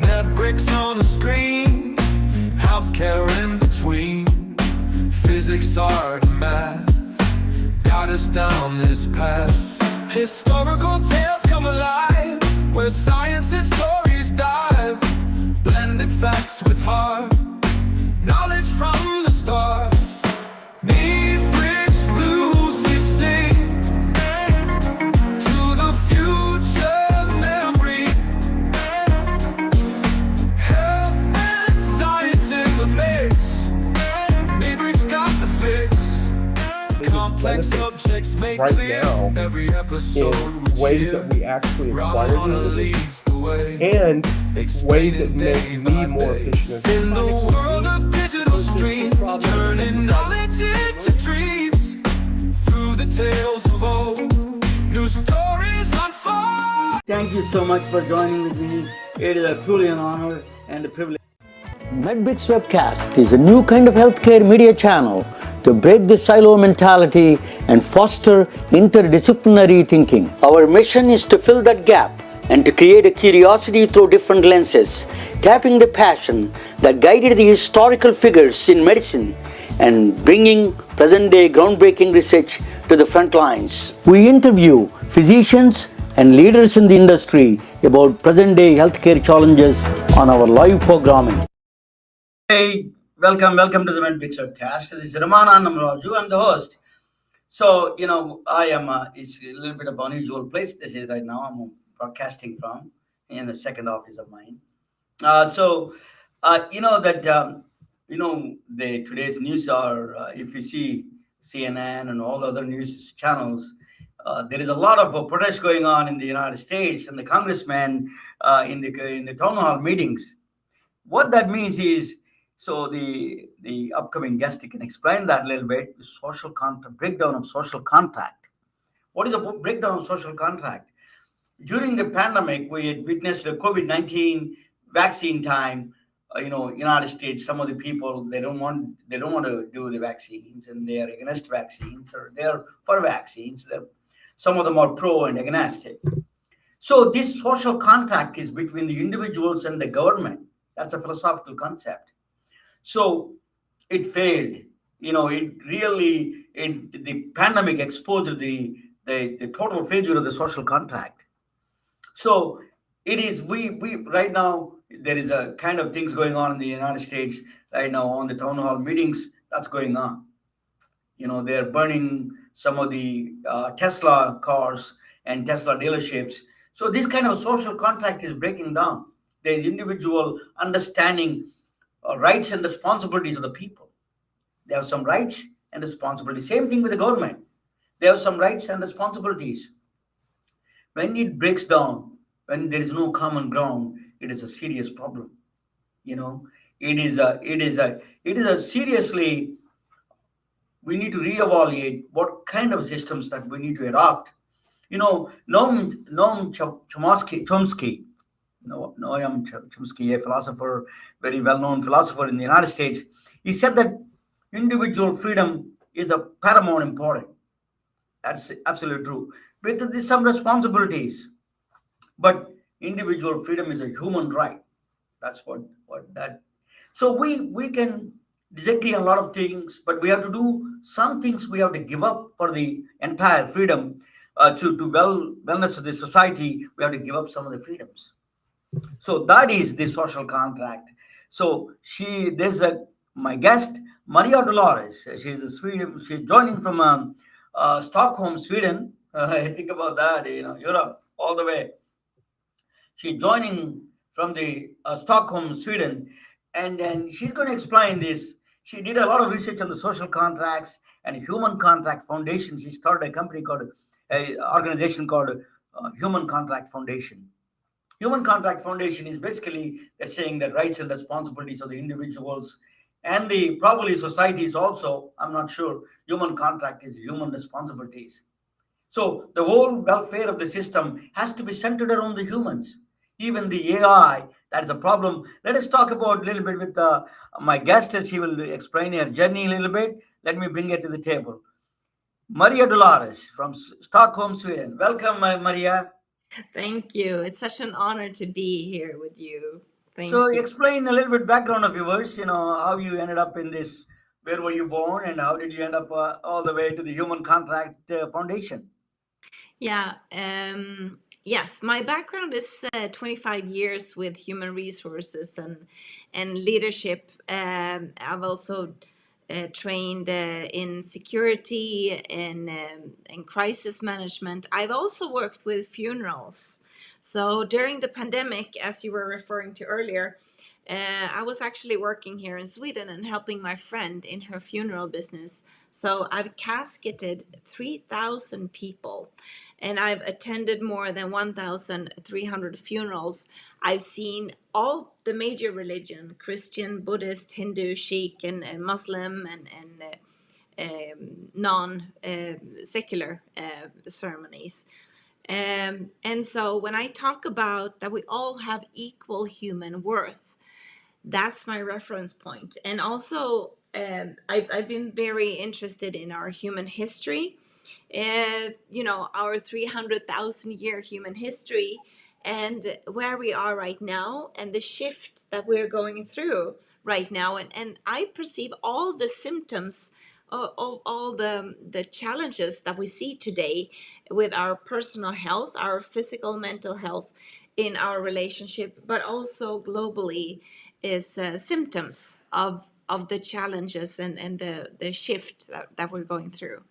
Netflix on the screen, healthcare in between, physics, art, math, got us down this path. Historical tales come alive, where science and stories dive, blended facts with heart, knowledge from the start. Need bridge blues we sing to the future memory. Health and science in the mix, Maybrick's got the fix. Complex subjects made right clear, now every episode in ways that we actually acquire knowledge leads the way, and ways that make me more efficient. in the world of digital streams, turning knowledge into dreams. Through the tales of old, new stories unfold. Thank you so much for joining with me. It is truly an honor and a privilege. MedBits Webcast is a new kind of healthcare media channel to break the silo mentality and foster interdisciplinary thinking. Our mission is to fill that gap and to create a curiosity through different lenses, tapping the passion that guided the historical figures in medicine and bringing present-day groundbreaking research to the front lines. We interview physicians and leaders in the industry about present-day healthcare challenges on our live programming. Hey, welcome to the MedBits Webcast. This is Ramana Namaraju. I'm the host. So, I am, it's a little bit of an unusual place this is right now. I'm broadcasting from in the second office of mine. Today's news are, if you see CNN and all other news channels, there is a lot of protest going on in the United States, and the congressmen in the town hall meetings. What that means is, so the upcoming guest can explain that a little bit. Social contract, breakdown of social contract. What is a breakdown of social contract? During the pandemic, we had witnessed the COVID-19 vaccine time. United States, some of the people they don't want to do the vaccines, and they are against vaccines, or they're for vaccines. Some of them are pro and against it. So this social contract is between the individuals and the government. That's a philosophical concept. So it failed. The pandemic exposed the total failure of the social contract. So it is, we right now, there is a kind of things going on in the United States right now on the town hall meetings. That's going on. They're burning some of the Tesla cars and Tesla dealerships. So this kind of social contract is breaking down. There's individual understanding rights and responsibilities of the people. They have some rights and responsibilities. Same thing with the government. They have some rights and responsibilities. When it breaks down, when there is no common ground, it is a serious problem. It is a seriously, we need to reevaluate what kind of systems that we need to adopt. Noam Chomsky, a philosopher, very well-known philosopher in the United States, he said that individual freedom is of paramount importance. That's absolutely true. But there's some responsibilities. But individual freedom is a human right. That's what that. So we can disagree on a lot of things, but we have to do some things. We have to give up for the entire freedom to wellness of the society. We have to give up some of the freedoms. So that is the social contract. So my guest, Maria Dolores. She's a Sweden. She's joining from Stockholm, Sweden. Think about that. Europe all the way. She's joining from the Stockholm, Sweden, and then she's going to explain this. She did a lot of research on the social contracts and human contract foundation. She started a company called, a organization called Human Contract Foundation. Human Contract Foundation is basically saying that rights and responsibilities of the individuals and the probably societies also. I'm not sure. Human contract is human responsibilities. So the whole welfare of the system has to be centered around the humans. Even the AI, that is a problem. Let us talk about a little bit with my guest, and she will explain her journey a little bit. Let me bring it to the table. Maria Dolores from Stockholm, Sweden. Welcome, Maria. Thank you. It's such an honor to be here with you. So Thank you. explain a little bit background of yours, how you ended up in this, where were you born, and how did you end up all the way to the Human Contract Foundation? Yeah. Yes, my background is 25 years with human resources and leadership. I've also trained in security and crisis management. I've also worked with funerals. So during the pandemic, as you were referring to earlier, I was actually working here in Sweden and helping my friend in her funeral business. So I've casketed 3,000 people and I've attended more than 1,300 funerals. I've seen all the major religion, Christian, Buddhist, Hindu, Sikh, and Muslim, and non-secular ceremonies. And so when I talk about that we all have equal human worth, that's my reference point. And also, I've been very interested in our human history, our 300,000 year human history, and where we are right now, and the shift that we're going through right now. And I perceive all the symptoms of all the challenges that we see today with our personal health, our physical, mental health in our relationship, but also globally is symptoms of the challenges and the shift that we're going through.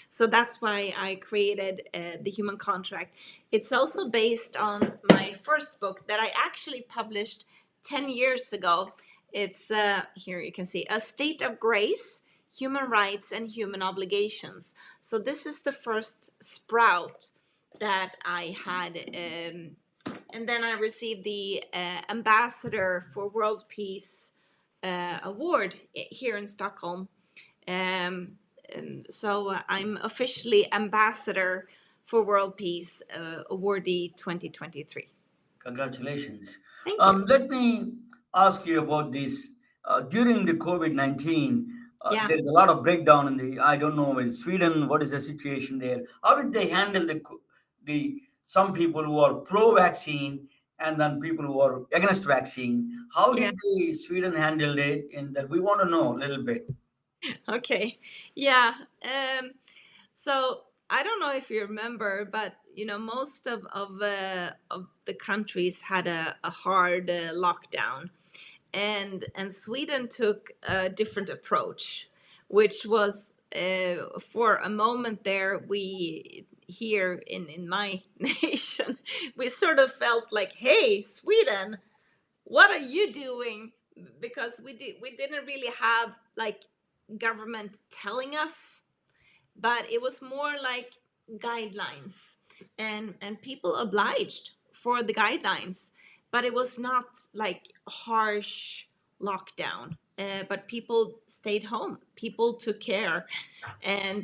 So that's why I created the Human Contract. It's also based on my first book that I actually published 10 years ago. It's here you can see A State of Grace, Human Rights and Human Obligations. So this is the first sprout that I had. And then I received the Ambassador for World Peace award here in Stockholm. So I'm officially Ambassador for World Peace, awardee 2023. Congratulations. Thank you. Let me ask you about this. During the COVID-19, Yeah. there is a lot of breakdown I don't know, in Sweden, what is the situation there? How did they handle some people who are pro-vaccine and then people who are against vaccine? How Yeah. did Sweden handle it? And that we want to know a little bit. Okay. Yeah. So I don't know if you remember, but most of the countries had a hard lockdown, and Sweden took a different approach, which was for a moment there we here in my nation we sort of felt like, hey, Sweden, what are you doing? Because we didn't really have like government telling us, but it was more like guidelines, and people obliged for the guidelines, but it was not like harsh lockdown, but people stayed home, people took care, and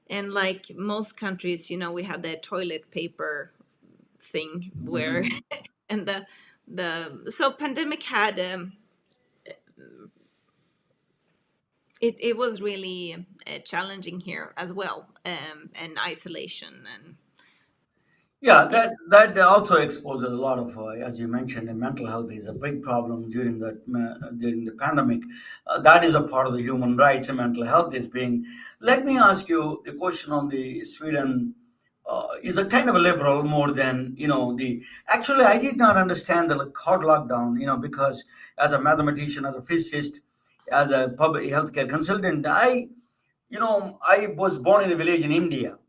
like most countries, we had the toilet paper thing where and so pandemic had it was really challenging here as well, and isolation and Yeah, that also exposes a lot of, as you mentioned, mental health is a big problem during the pandemic. That is a part of the human rights, and mental health is being. Let me ask you the question on the Sweden. Is a kind of a liberal more than the. Actually, I did not understand the hard lockdown. Because as a mathematician, as a physicist, as a public healthcare consultant, I was born in a village in India.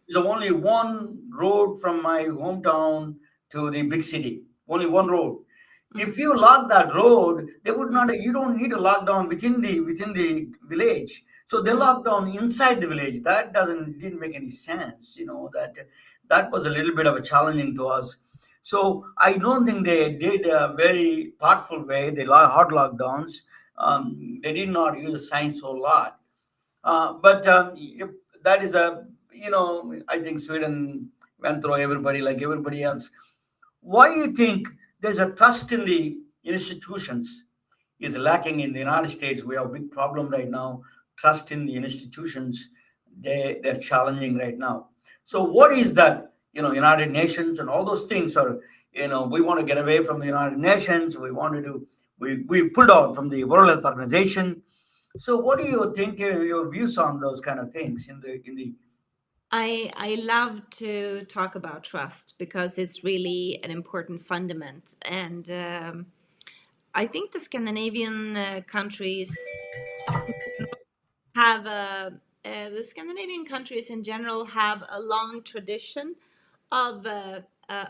There's only one road from my hometown to the big city. Only one road. If you lock that road, they would not. You don't need to lock down within the village. So they locked down inside the village. That didn't make any sense. That was a little bit of a challenging to us. So I don't think they did a very thoughtful way. They hard lockdowns. They did not use science a lot. But that is I think Sweden went through everybody like everybody else. Why do you think there's a trust in the institutions is lacking in the United States? We have a big problem right now. Trust in the institutions, they're challenging right now. So what is that? United Nations and all those things are, we want to get away from the United Nations. We wanted to, we pulled out from the World Health Organization. So what do you think your views on those kind of things in the I love to talk about trust because it's really an important fundament, and I think the Scandinavian countries have the Scandinavian countries in general have a long tradition of a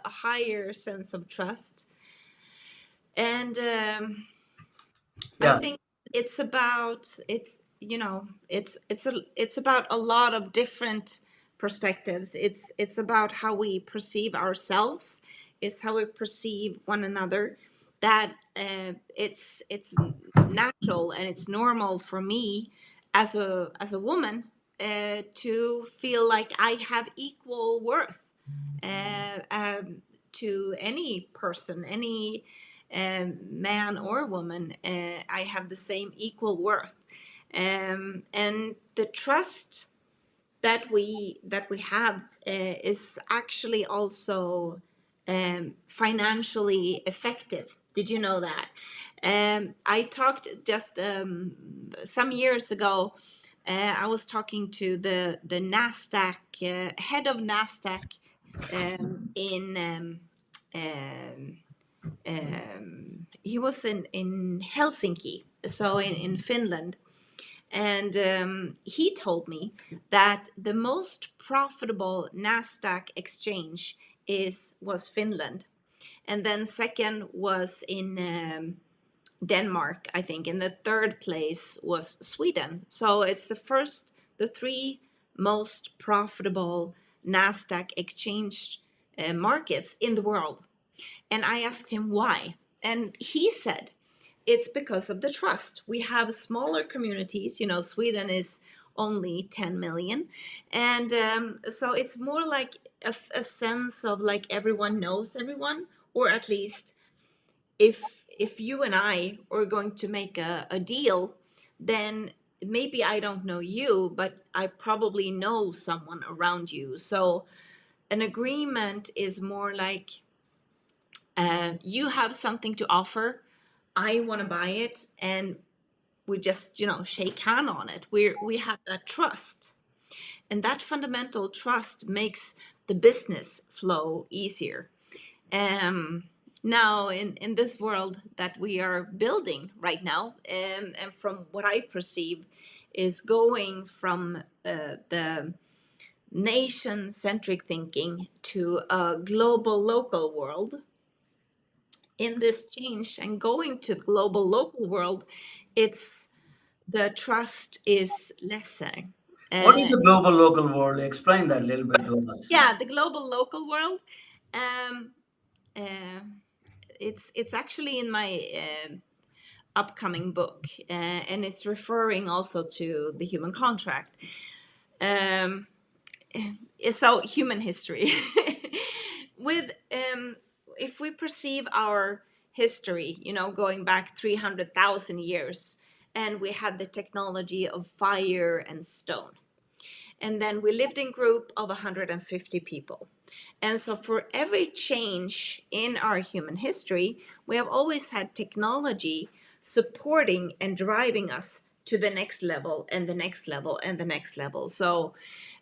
higher sense of trust, and I yeah think it's about a lot of different perspectives. It's about how we perceive ourselves. It's how we perceive one another. That it's natural and it's normal for me as a woman to feel like I have equal worth to any person, any man or woman. I have the same equal worth, and the trust that we have is actually also financially effective. Did you know that? I talked just some years ago. I was talking to the Nasdaq head of Nasdaq in he was in Helsinki, so in Finland, and he told me that the most profitable Nasdaq exchange was Finland, and then second was in Denmark, I think, and the third place was Sweden. So it's the three most profitable Nasdaq exchange markets in the world. And I asked him why. And he said, it's because of the trust. We have smaller communities. Sweden is only 10 million. And so it's more like a sense of like everyone knows everyone, or at least if you and I are going to make a deal, then maybe I don't know you, but I probably know someone around you. So an agreement is more like you have something to offer, I want to buy it, and we just shake hand on it. We have that trust, and that fundamental trust makes the business flow easier. Now in this world that we are building right now, and from what I perceive is going from the nation-centric thinking to a global local world. In this change and going to the global local world, it's the trust is lesser. what is Uh, the global local world? Explain that a little bit to us. yeah, the global local world. Um, uh, it's actually in my upcoming book, and it's referring also to the human contract. Um, so human history with if we perceive our history, going back 300,000 years, and we had the technology of fire and stone, and then we lived in group of 150 people, and so for every change in our human history, we have always had technology supporting and driving us to the next level and the next level and the next level. So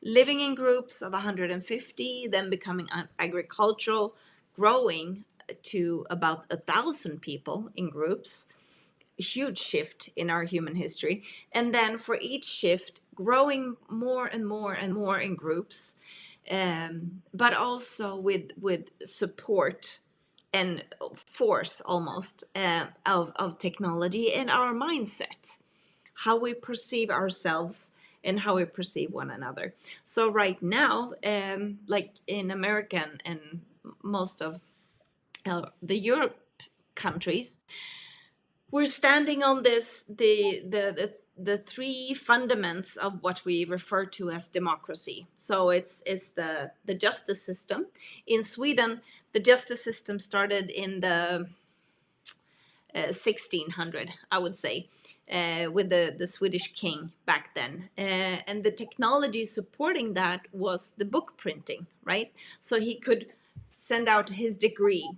living in groups of 150, then becoming agricultural, growing to about 1,000 people in groups, a huge shift in our human history. And then for each shift, growing more and more and more in groups, but also with support and force almost of technology and our mindset, how we perceive ourselves and how we perceive one another. So right now, like in America and most of the Europe countries, we're standing on this the three fundaments of what we refer to as democracy. So it's the justice system. In Sweden, the justice system started in the 1600, I would say, with the Swedish king back then. And the technology supporting that was the book printing, right? So he could send out his decree.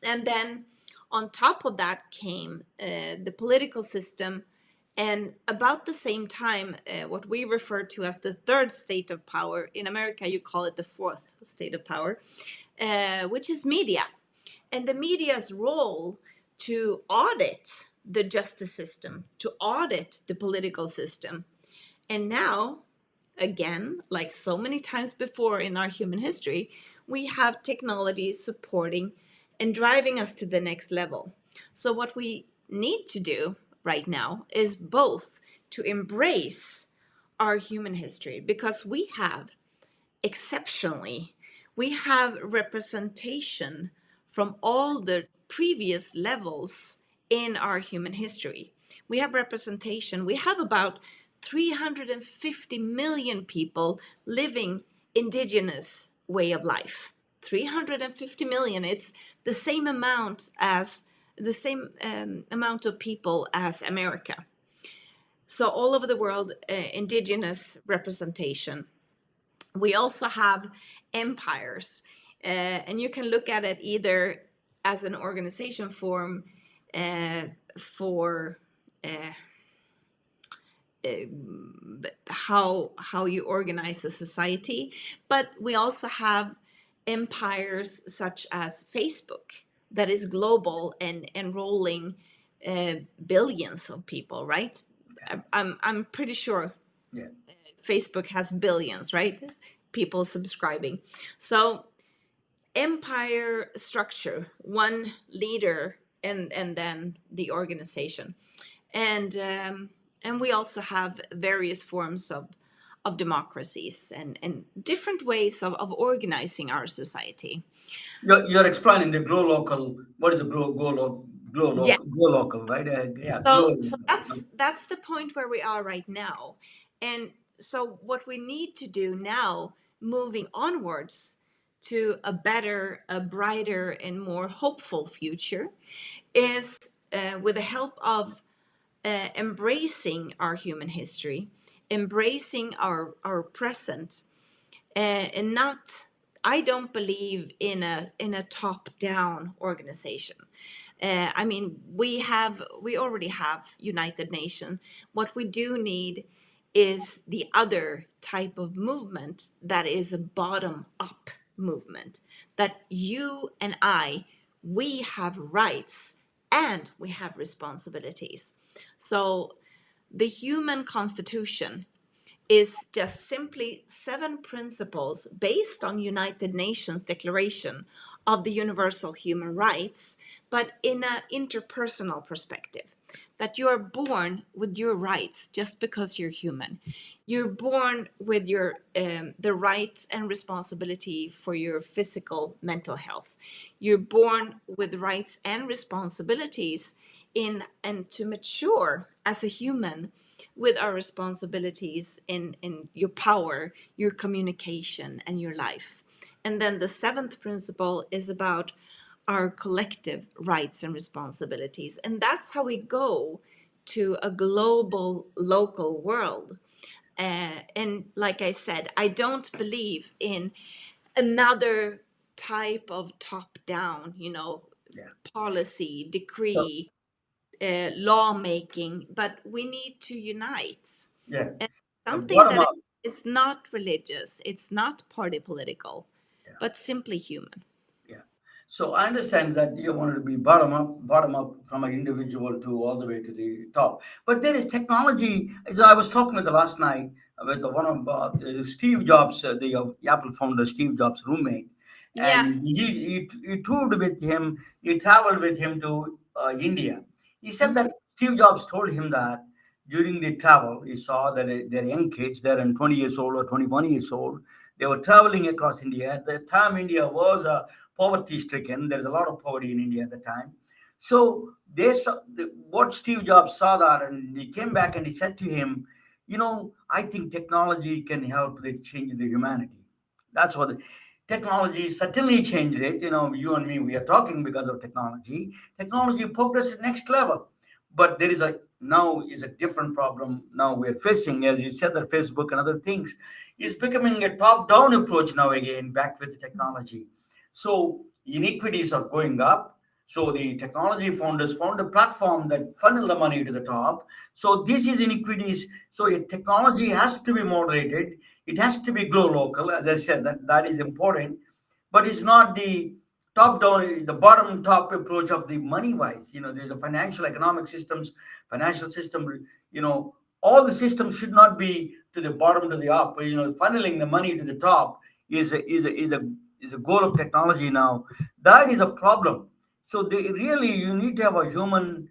And then on top of that came the political system. And about the same time, what we refer to as the third state of power, in America, you call it the fourth state of power, which is media. And the media's role to audit the justice system, to audit the political system. And now, again, like so many times before in our human history, we have technology supporting and driving us to the next level. So what we need to do right now is both to embrace our human history, because we have we have representation from all the previous levels in our human history. We have representation. We have about 350 million people living indigenous way of life. 350 million. It's the same amount of people as America. So all over the world, indigenous representation. We also have empires, and you can look at it either as an organization form for how you organize a society, but we also have empires such as Facebook that is global and enrolling billions of people, right? I'm pretty sure Facebook has billions, right? People subscribing. So empire structure, one leader, and then the organization. And we also have various forms of democracies and different ways of organizing our society. You're explaining the glow local. What is the glow local? Yeah. Glow local, right? So that's the point where we are right now. And so what we need to do now, moving onwards to a better, a brighter, and more hopeful future, is with the help of embracing our human history, embracing our present, and not. I don't believe in a top-down organization. I mean, we already have United Nations. What we do need is the other type of movement that is a bottom-up movement, that you and we have rights and we have responsibilities. So the human constitution is just simply 7 principles based on United Nations Declaration of the Universal Human Rights, but in an interpersonal perspective, that you are born with your rights just because you're human. You're born with your the rights and responsibility for your physical, mental health. You're born with rights and responsibilities and to mature as a human with our responsibilities in your power, your communication, and your life. And then the 7th principle is about our collective rights and responsibilities. And that's how we go to a global, local world. And like I said, I don't believe in another type of top-down, policy, decree, lawmaking, but we need to unite. Yeah. And something Bottom that up. is not religious, it's not party political, but simply human. Yeah. So I understand that you wanted to be bottom up from an individual to all the way to the top. But there is technology. As I was talking with last night with one of Steve Jobs, the Apple founder, Steve Jobs' roommate, Yeah. and he toured with him. He traveled with him to India. He said Mhm. that Steve Jobs told him that during the travel, he saw that they're young kids, they're 20 years old or 21 years old. They were traveling across India. At the time, India was poverty stricken. There's a lot of poverty in India at the time. So they saw what Steve Jobs saw that, and he came back and he said to him, I think technology can help with change the humanity. That's what technology certainly changed it. You and me, we are talking because of technology. Technology progressed next level, but there is a now is a different problem now we're facing, as you said, that Facebook and other things is becoming a top-down approach now again, back with technology. So inequities are going up. So the technology founders found a platform that funnel the money to the top. So this is inequities. So technology has to be moderated. It has to be glow local, as I said, that is important, but it's not the top down, the bottom top approach of the money wise. There's a financial economic systems, financial system. All the systems should not be to the bottom to the up. Funneling the money to the top is a goal of technology now. That is a problem. So really you need to have a human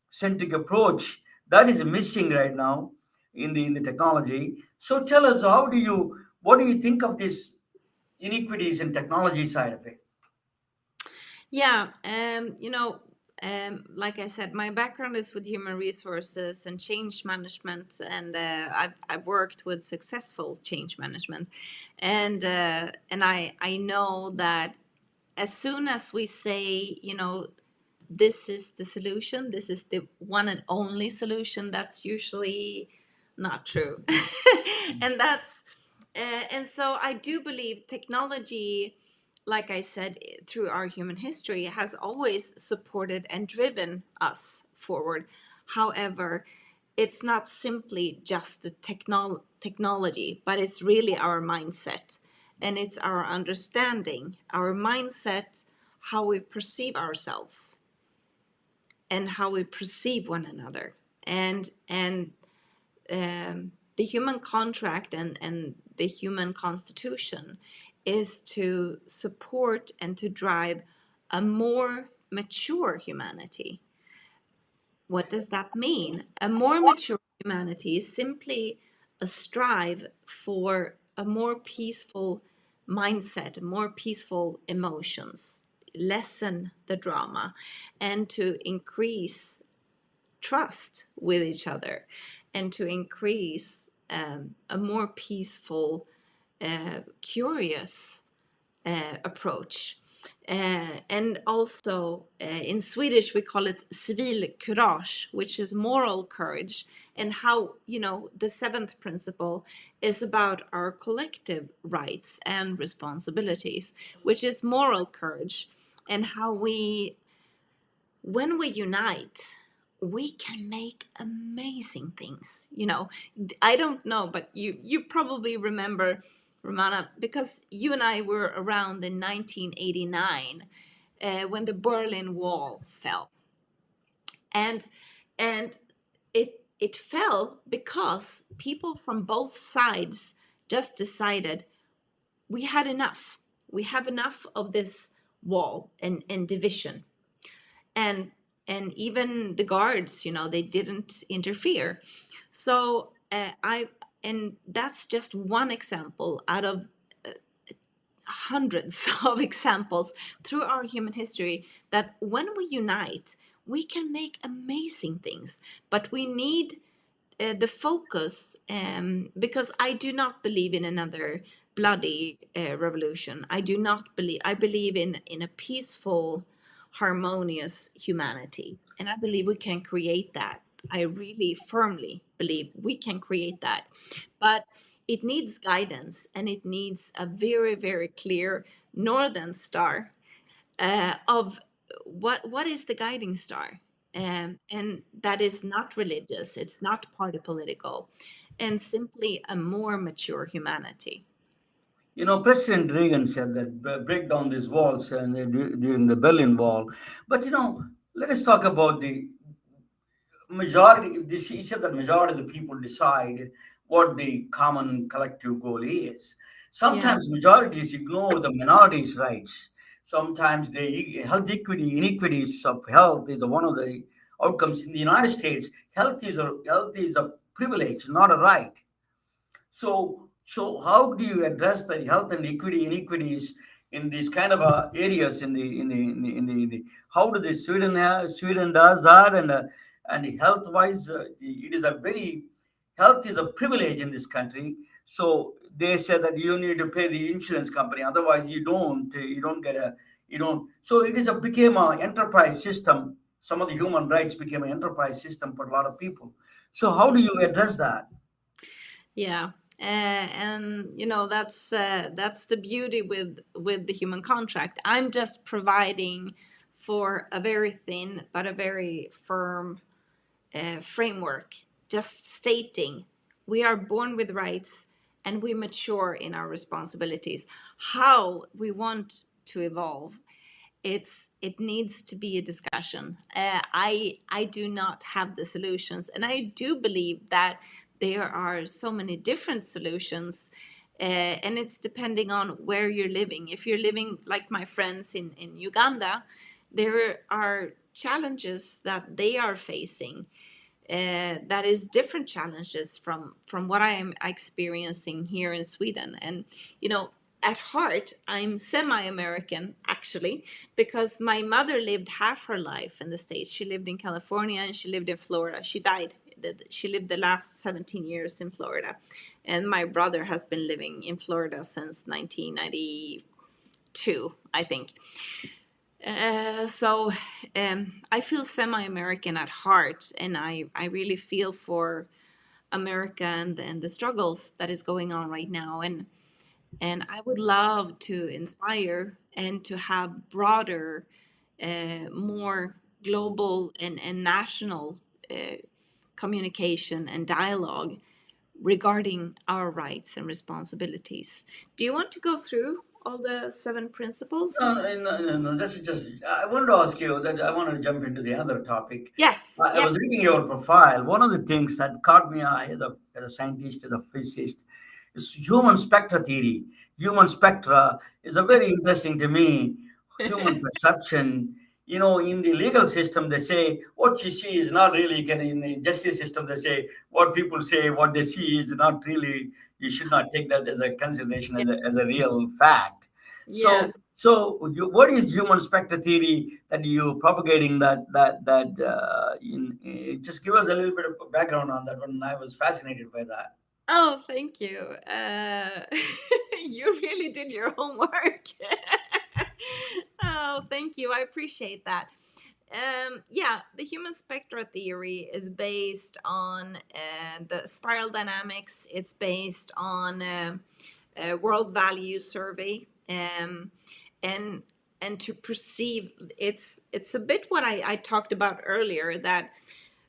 centric approach that is missing right now in the technology. So tell us, what do you think of this inequities in technology side of it? Yeah, like I said, my background is with human resources and change management, and I've worked with successful change management, and I know that as soon as we say, this is the solution, this is the one and only solution, that's usually not true. and that's and so I do believe technology, like I said, through our human history, has always supported and driven us forward. However, it's not simply just the technology, but it's really our mindset, and it's our understanding, our mindset, how we perceive ourselves and how we perceive one another. And the human contract and the human constitution is to support and to drive a more mature humanity. What does that mean? A more mature humanity is simply a strive for a more peaceful mindset, more peaceful emotions, lessen the drama, and to increase trust with each other, and to increase a more peaceful, curious approach. And also in Swedish we call it civilkurage, which is moral courage, and how, the seventh principle is about our collective rights and responsibilities, which is moral courage, and how when we unite, we can make amazing things. I don't know, but you probably remember, Romana, because you and I were around in 1989 when the Berlin Wall fell, and and it fell because people from both sides just decided we had enough. We have enough of this wall and division, and even the guards, they didn't interfere. So I and that's just one example out of hundreds of examples through our human history, that when we unite, we can make amazing things. But we need the focus, because I do not believe in another bloody revolution. I believe in a peaceful, harmonious humanity, and I believe we can create that. I really firmly believe we can create that, but it needs guidance, and it needs a very, very clear northern star of what is the guiding star, and that is not religious, it's not party political, and simply a more mature humanity. President Reagan said that break down these walls and during the Berlin Wall. But let us talk about the majority. He said that majority of the people decide what the common collective goal is. Sometimes majorities ignore the minorities' rights. Sometimes the health equity, inequities of health is one of the outcomes in the United States. Health is a privilege, not a right. So how do you address the health and equity inequities in these kind of areas how do the Sweden does that and health wise it is a very health is a privilege in this country. So they said that you need to pay the insurance company, otherwise you don't get a you don't. So it is a became a enterprise system. Some of the human rights became an enterprise system for a lot of people. So how do you address that? Yeah. And that's the beauty with the human contract. I'm just providing for a very thin but a very firm framework, just stating we are born with rights and we mature in our responsibilities. How we want to evolve, it needs to be a discussion. I do not have the solutions, and I do believe that there are so many different solutions, and it's depending on where you're living. If you're living like my friends in Uganda, there are challenges that they are facing, that is different challenges from what I am experiencing here in Sweden. And at heart, I'm semi-American actually, because my mother lived half her life in the States. She lived in California and she lived in Florida. She died. She lived the last 17 years in Florida, and my brother has been living in Florida since 1992, I think. So I feel semi-American at heart, and I really feel for America and the struggles that is going on right now. And I would love to inspire and to have broader, more global and national communication and dialogue regarding our rights and responsibilities. Do you want to go through all the 7 principles? No, no. This is just. I wanted to ask you that. I want to jump into the other topic. Yes, I yes. was reading your profile. One of the things that caught me eye as a scientist, as a physicist, is human spectra theory. Human spectra is a very interesting to me. Human perception. In the legal system, they say what you see is not really getting. In the justice system, they say what people say, what they see is not really. You should not take that as a consideration as a real fact. Yeah. What is human spectra theory that you propagating? Just give us a little bit of background on that one. I was fascinated by that. Oh, thank you. You really did your homework. Oh, thank you. I appreciate that. Yeah, the human spectra theory is based on the spiral dynamics. It's based on a world value survey, and to perceive it's a bit what I talked about earlier, that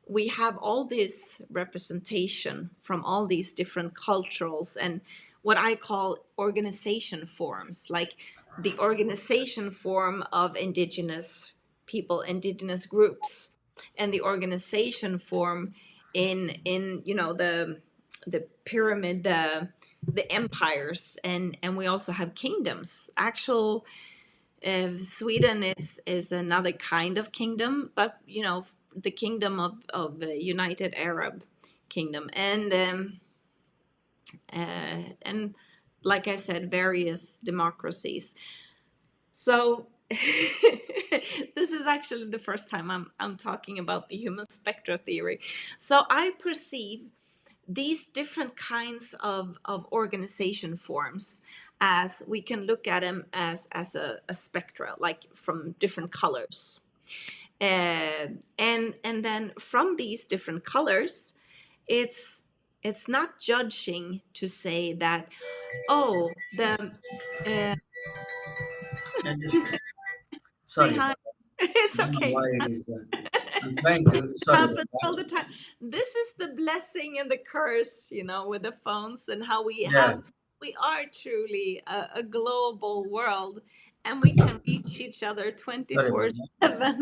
we have all this representation from all these different cultures and what I call organization forms, like the organization form of indigenous people, indigenous groups, and the organization form in the pyramid, the empires, and we also have kingdoms. Actual Sweden is another kind of kingdom, but the kingdom of the United Arab Kingdom, and like I said, various democracies. So this is actually the first time I'm talking about the human spectra theory. So I perceive these different kinds of organization forms, as we can look at them as a spectra, like from different colors. And then from these different colors, it's not judging to say that, oh, the I just say sorry hi. about that. It's I don't know okay. why it is. I'm trying to. Sorry about Happens all the time. This is the blessing and the curse, with the phones, and how that. we are truly a global world, and we can reach each other Sorry about 24/7. that.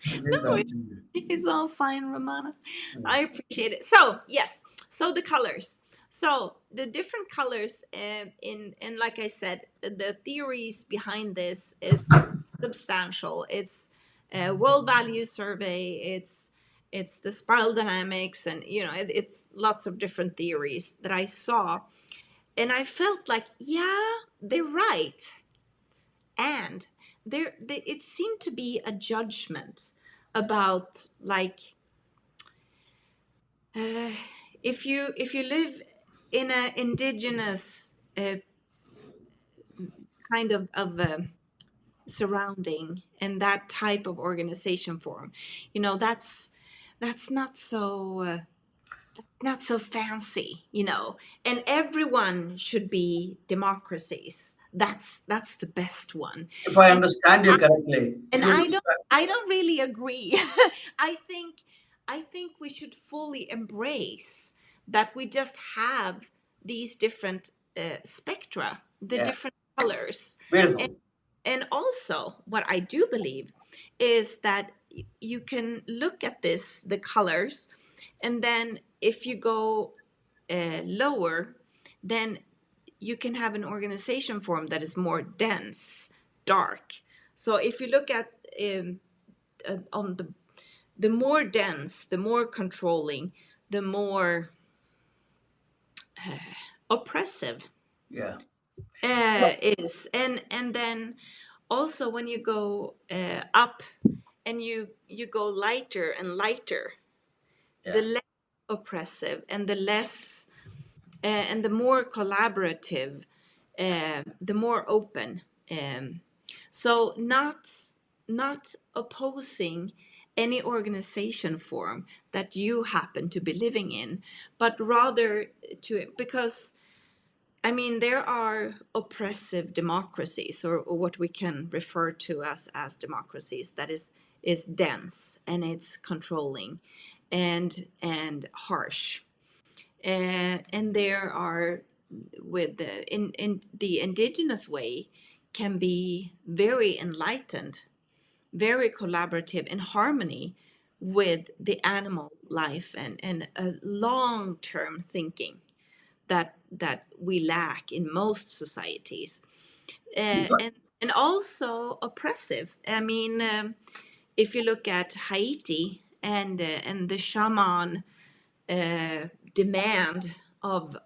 I did No, that. it's all fine, Romana. Yeah. I appreciate it. So, yes. So the colors. So the different colors, and like I said, the theories behind this is substantial. It's a world value survey. It's the spiral dynamics, and it's lots of different theories that I saw, and I felt like, yeah, they're right, and it seemed to be a judgment about, like, if you live in an indigenous kind of surrounding and that type of organization form, that's not so fancy, and everyone should be democracies. That's the best one. If I And understand you correctly, and human I don't really agree. I think we should fully embrace that we just have these different spectra, the yeah, different colors. and, beautiful. and also what I do believe is that you can look at the colors, and then if you go lower, then you can have an organization form that is more dense, dark. So if you look at on the more dense, the more controlling, the more oppressive Yeah. is. And then also when you go up and you go lighter and lighter, the Yeah. less oppressive and the less and the more collaborative, the more open. So not opposing any organization form that you happen to be living in, but rather because I mean, there are oppressive democracies, or what we can refer to as democracies, that is dense and it's controlling and harsh. And there are, with in the indigenous way, can be very enlightened, very collaborative, in harmony with the animal life, and a long-term thinking that we lack in most societies, and also oppressive. I mean, if you look at Haiti and the shaman demand of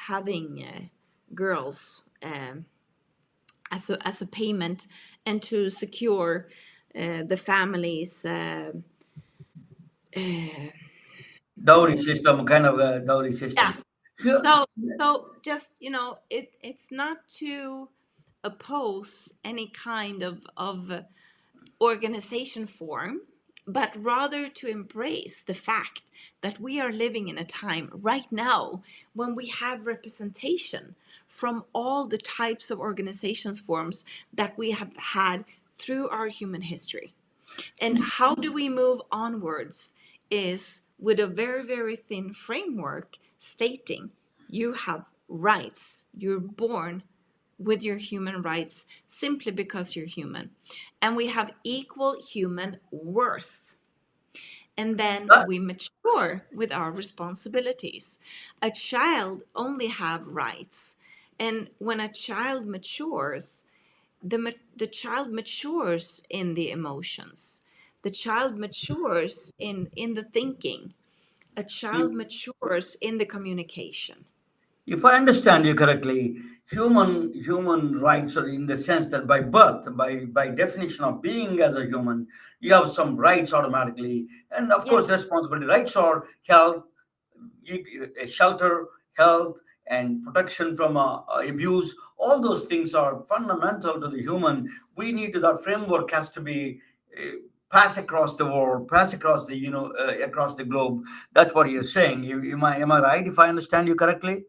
having girls as a payment, and to secure the families. Dowry system, kind of a dowry Yeah. system. So just it's not to oppose any kind of organization form, but rather to embrace the fact that we are living in a time right now when we have representation from all the types of organizations forms that we have had through our human history. And how do we move onwards is with a very, very thin framework stating you have rights. You're born with your human rights simply because you're human. And we have equal human worth. And then That- we mature with our responsibilities. A child only have rights. And when a child matures, the child matures in the emotions. The child matures in the thinking. A child matures in the communication. If I understand you correctly, human rights are in the sense that by birth, by definition of being as a human, you have some rights automatically, and of Yeah. course, responsibility. Rights are health, shelter, health, and protection from abuse. All those things are fundamental to the human. We need to, that framework has to be uh, pass across the world, pass across the across the globe. That's what you're saying. Am I right? If I understand you correctly?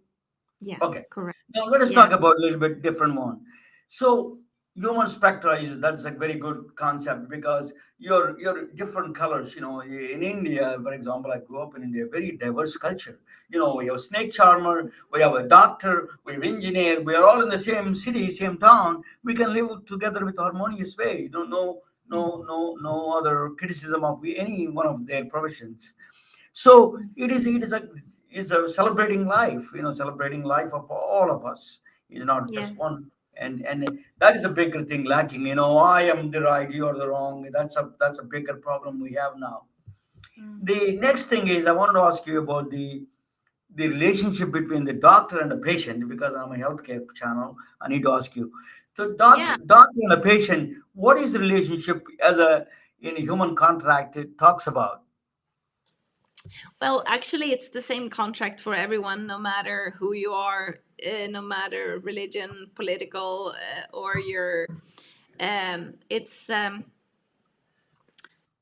Okay. Yes, correct. Now let us Yeah. talk about a little bit different one. So human spectra is that's a very good concept because your different colors. In India, for example, I grew up in India, very diverse culture. We have a snake charmer, we have a doctor, we have engineer. We are all in the same city, same town. We can live together with harmonious way. No other criticism of any one of their professions. So it is a is a celebrating life, celebrating life of all of us. It's not Yeah. just one. And that is a bigger thing lacking. I am the right, you are the wrong. That's a bigger problem we have now. Mm. The next thing is I wanted to ask you about the relationship between the doctor and the patient, because I'm a healthcare channel. I need to ask you. So, Yeah. doctor and the patient, what is the relationship in a human contract it talks about? Well, actually, it's the same contract for everyone, no matter who you are, no matter religion, political, or your. It's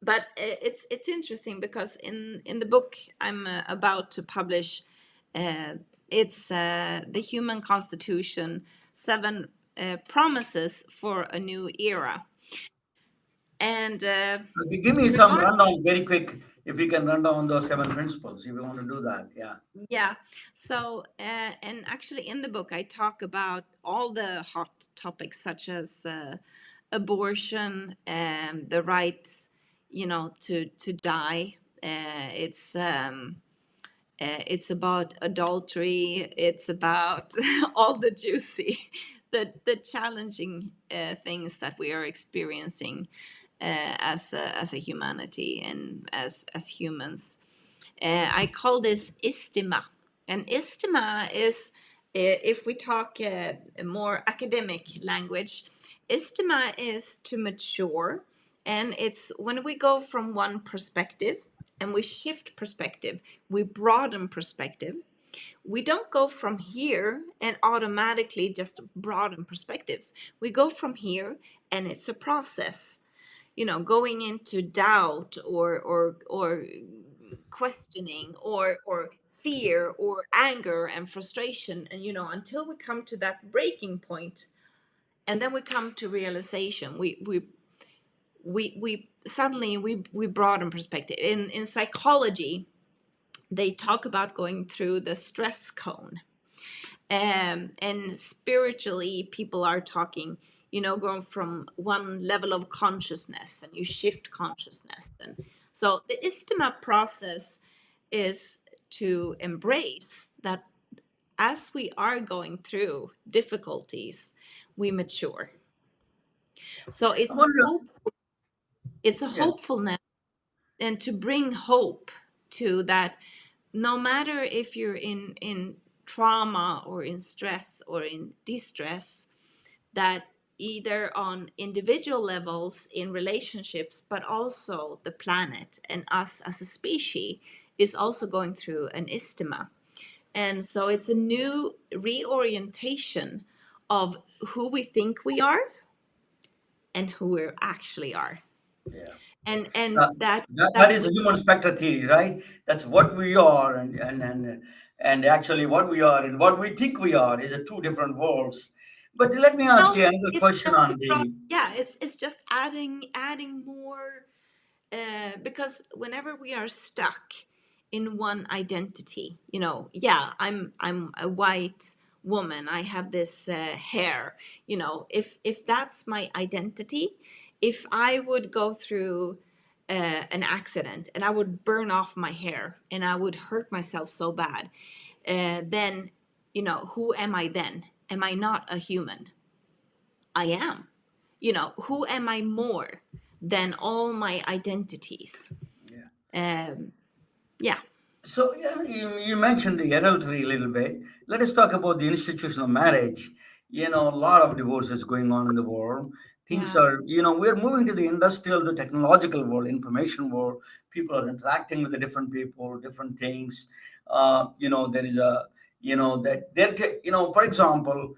but it's interesting because in the book I'm about to publish, it's the Human Constitution, 7 promises for a new era, and Give me some regard rundown very quick. If you can run down those 7 principles, if you want to do that, yeah. yeah. So and actually in the book I talk about all the hot topics such as abortion, the right, to die. It's about adultery. It's about all the juicy, the challenging things that we are experiencing as a humanity and as humans. I call this istima, and istima is, if we talk a more academic language, istima is to mature, and it's when we go from one perspective and we shift perspective, we broaden perspective. We don't go from here and automatically just broaden perspectives. We go from here, and it's a process. Going into doubt or questioning or fear or anger and frustration, and until we come to that breaking point, and then we come to realization. We suddenly we broaden perspective. In psychology, they talk about going through the stress cone. And spiritually, people are talking, going from one level of consciousness, and you shift consciousness. And so the istima process is to embrace that as we are going through difficulties, we mature. So I wonder, it's a yeah. hopefulness, and to bring hope to that, no matter if you're in trauma or in stress or in distress, that either on individual levels in relationships, but also the planet and us as a species is also going through an istima. And so it's a new reorientation of who we think we are and who we actually are. Yeah. And Uh, that that is we a human spectral theory, right? That's what we are, and actually what we are and what we think we are is a two different worlds. But let me ask no, you another it's question just a on yeah, it's just adding more, because whenever we are stuck in one identity, yeah, I'm a white woman, I have this hair, if that's my identity, if I would go through an accident and I would burn off my hair and I would hurt myself so bad, then who am I then? Am I not a human? I am. Who am I more than all my identities? yeah. Yeah. So yeah, you mentioned the adultery a little bit. Let us talk about the institution of marriage. A lot of divorces going on in the world. Things Yeah. are, we're moving to the industrial, to technological world, information world. People are interacting with the different people, different things. There is a, that they're, for example,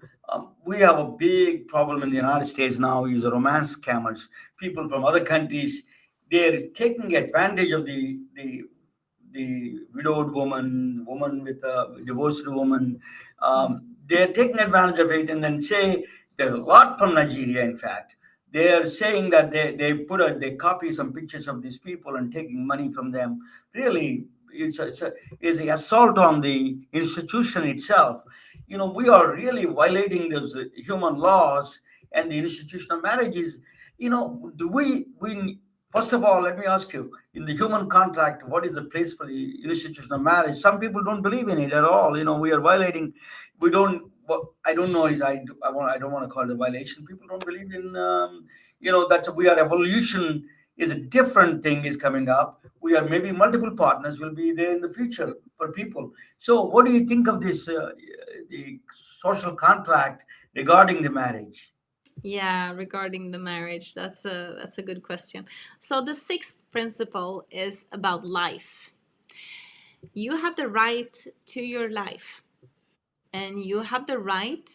we have a big problem in the United States now. Is romance scammers. People from other countries, they're taking advantage of the widowed woman with a divorced woman. They're taking advantage of it, and then say there's a lot from Nigeria. In fact, they are saying that they copy some pictures of these people and taking money from them. Really, it's an assault on the institution itself. We are really violating those human laws and the institution of marriage is. Do we First of all, let me ask you, in the human contract, what is the place for the institution of marriage? Some people don't believe in it at all. We are violating, we don't, I don't know, I don't want to call it a violation. People don't believe in, that we are evolution is a different thing is coming up. We are maybe multiple partners will be there in the future for people. So what do you think of this, the social contract regarding the marriage? Yeah, regarding the marriage, that's a good question. So the sixth principle is about life. You have the right to your life, and you have the right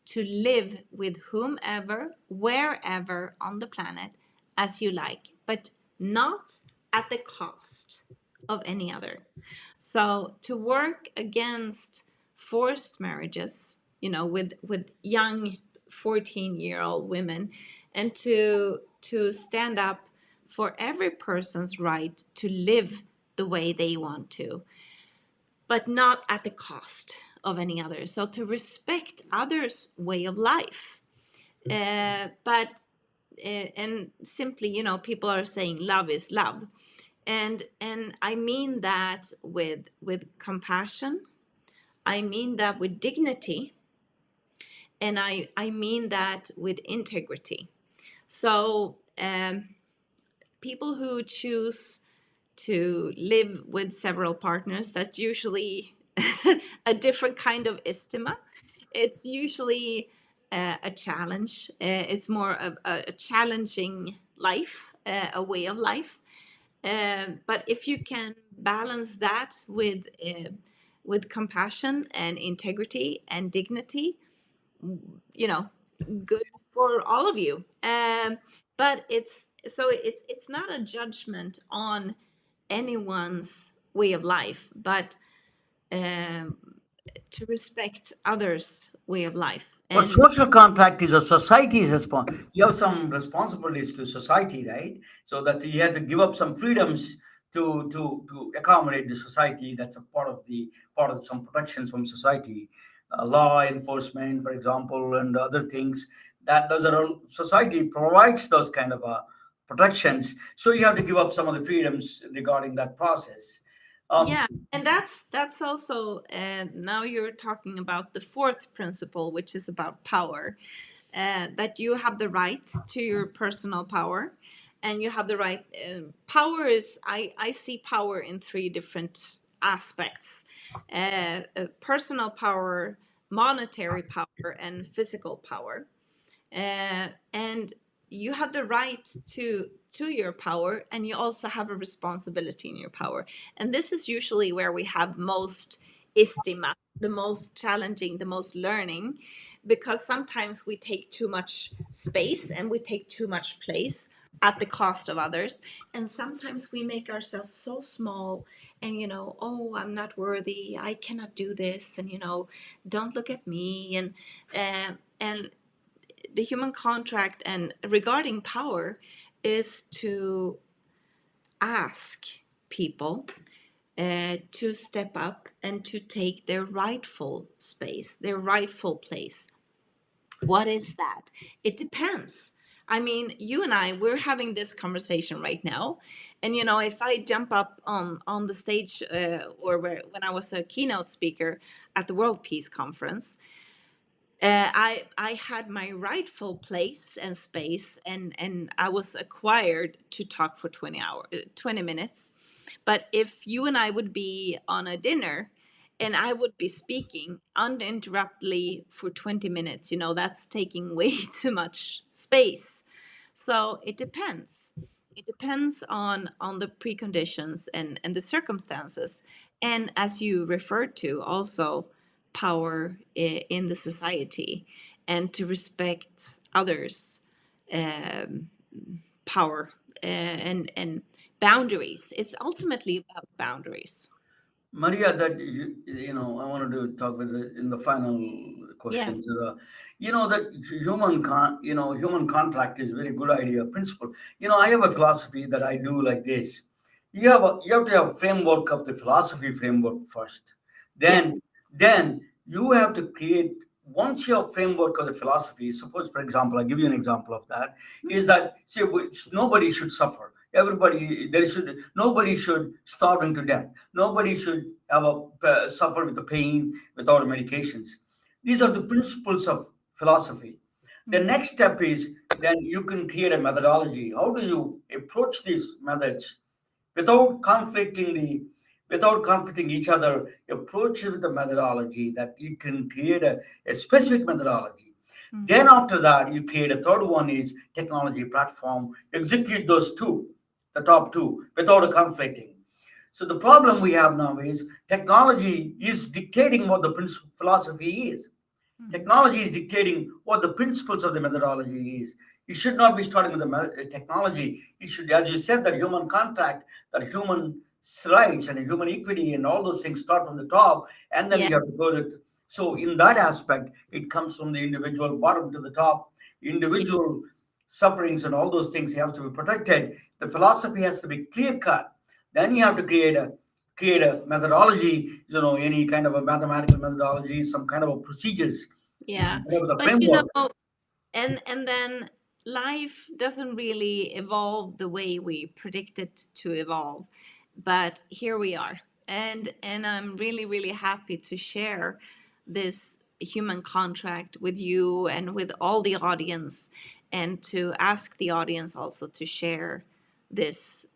to live with whomever, wherever on the planet as you like, but not at the cost of any other. So to work against forced marriages, with young 14-year-old women, and to stand up for every person's right to live the way they want to, but not at the cost of any other. So to respect others' way of life. But and simply, people are saying love is love. And I mean that with compassion. I mean that with dignity. And I mean that with integrity. So people who choose to live with several partners, that's usually a different kind of istima. It's usually a challenge. It's more of a challenging life, a way of life. But if you can balance that with compassion and integrity and dignity, good for all of you. But it's not a judgment on anyone's way of life, but to respect others' way of life. But And social contract is a society's response. You have some responsibilities to society, right? So that you have to give up some freedoms to accommodate the society. That's a part of some protections from society, law enforcement, for example, and other things. That does society provides those kind of protections. So you have to give up some of the freedoms regarding that process. Um, yeah, and that's also now you're talking about the fourth principle, which is about power. That you have the right to your personal power, and you have the right. Power is I see power in three different aspects: personal power, monetary power, and physical power. And you have the right to your power, and you also have a responsibility in your power. And this is usually where we have most istima, the most challenging, the most learning, because sometimes we take too much space and we take too much place at the cost of others, and sometimes we make ourselves so small, and oh, I'm not worthy, I cannot do this, and don't look at me. And the human contract and regarding power is to ask people to step up and to take their rightful space, their rightful place. What is that? It depends. I mean, you and we're having this conversation right now, and if I jump up on the stage, when I was a keynote speaker at the World Peace Conference, I had my rightful place and space, and I was acquired to talk for 20 minutes. But if you and I would be on a dinner, and I would be speaking uninterruptedly for 20 minutes, that's taking way too much space. So it depends. It depends on the preconditions and the circumstances, and as you referred to, also power in the society, and to respect others' um, power, and boundaries. It's ultimately about boundaries. Maria, that I wanted to talk with in the final Yes. questions. That human contract is very good idea, principle. I have a philosophy that I do like this. You have to have a framework of the philosophy framework first. Yes. Then you have to create. Once you have framework of the philosophy, suppose, for example, I give you an example of that, is that see, nobody should suffer. Nobody should starving to death. Nobody should suffer with the pain without medications. These are the principles of philosophy. The next step is then you can create a methodology. How do you approach these methods without conflicting each other? Approach it with a methodology that you can create a specific methodology. Then after that, you create a third one is technology platform. Execute those two, the top two, without a conflicting. So the problem we have now is technology is dictating what the philosophy is. Technology is dictating what the principles of the methodology is. You should not be starting with the technology. You should, as you said, that human contact, that human rights and human equity and all those things start from the top, and then Yeah. you have to go to. So in that aspect, it comes from the individual bottom to the top. Individual sufferings and all those things have to be protected. The philosophy has to be clear cut. Then you have to create a methodology, any kind of a mathematical methodology, some kind of a procedures, Yeah. the But framework. and then life doesn't really evolve the way we predict it to evolve. But here we are. And I'm really, really happy to share this human contract with you and with all the audience, and to ask the audience also to share this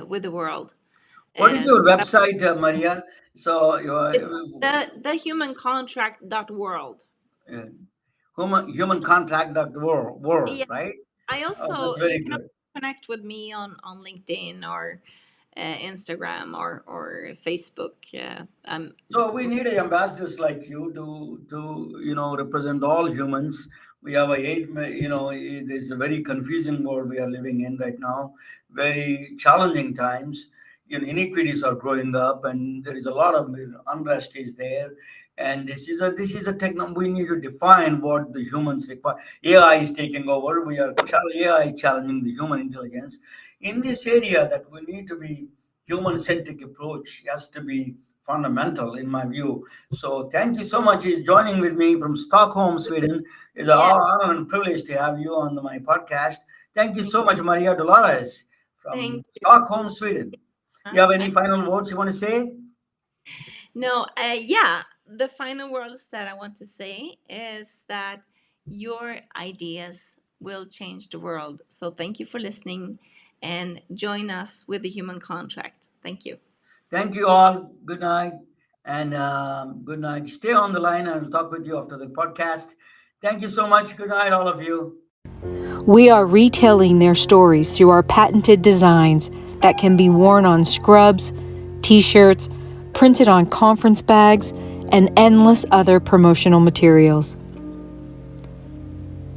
with the world. What is So your website, Maria? So it's the humancontract.world. uh, human contract world, Yeah. right? I Oh, also, that's you very can good. connect with me on LinkedIn or Instagram or Facebook. So we need ambassadors like you to represent all humans. We have it is a very confusing world we are living in right now. Very challenging times. Inequities are growing up, and there is a lot of unrest is there. And this is a techno. We need to define what the humans require. AI is taking over. AI is challenging the human intelligence in this area. That we need to be human-centric approach has to be fundamental in my view. So thank you so much. He's joining with me from Stockholm, Sweden. It's an Yeah. honor and privilege to have you on my podcast. Thank you so much, Maria Dolores from Thank you. Stockholm, Sweden. You have any I- final words you want to say? No, yeah. The final words that I want to say is that your ideas will change the world. So thank you for listening, and join us with the human contract. Thank you. Thank you all. Good night. And good night. Stay on the line and I'll talk with you after the podcast. Thank you so much. Good night, all of you. We are retelling their stories through our patented designs that can be worn on scrubs, t-shirts, printed on conference bags, and endless other promotional materials.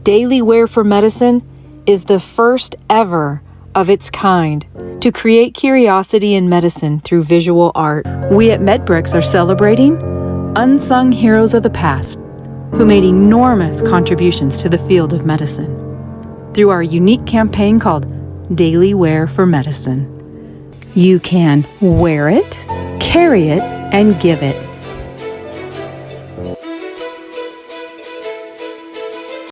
Daily Wear for Medicine is the first ever of its kind to create curiosity in medicine through visual art. We at MedBricks are celebrating unsung heroes of the past who made enormous contributions to the field of medicine through our unique campaign called Daily Wear for Medicine. You can wear it, carry it, and give it.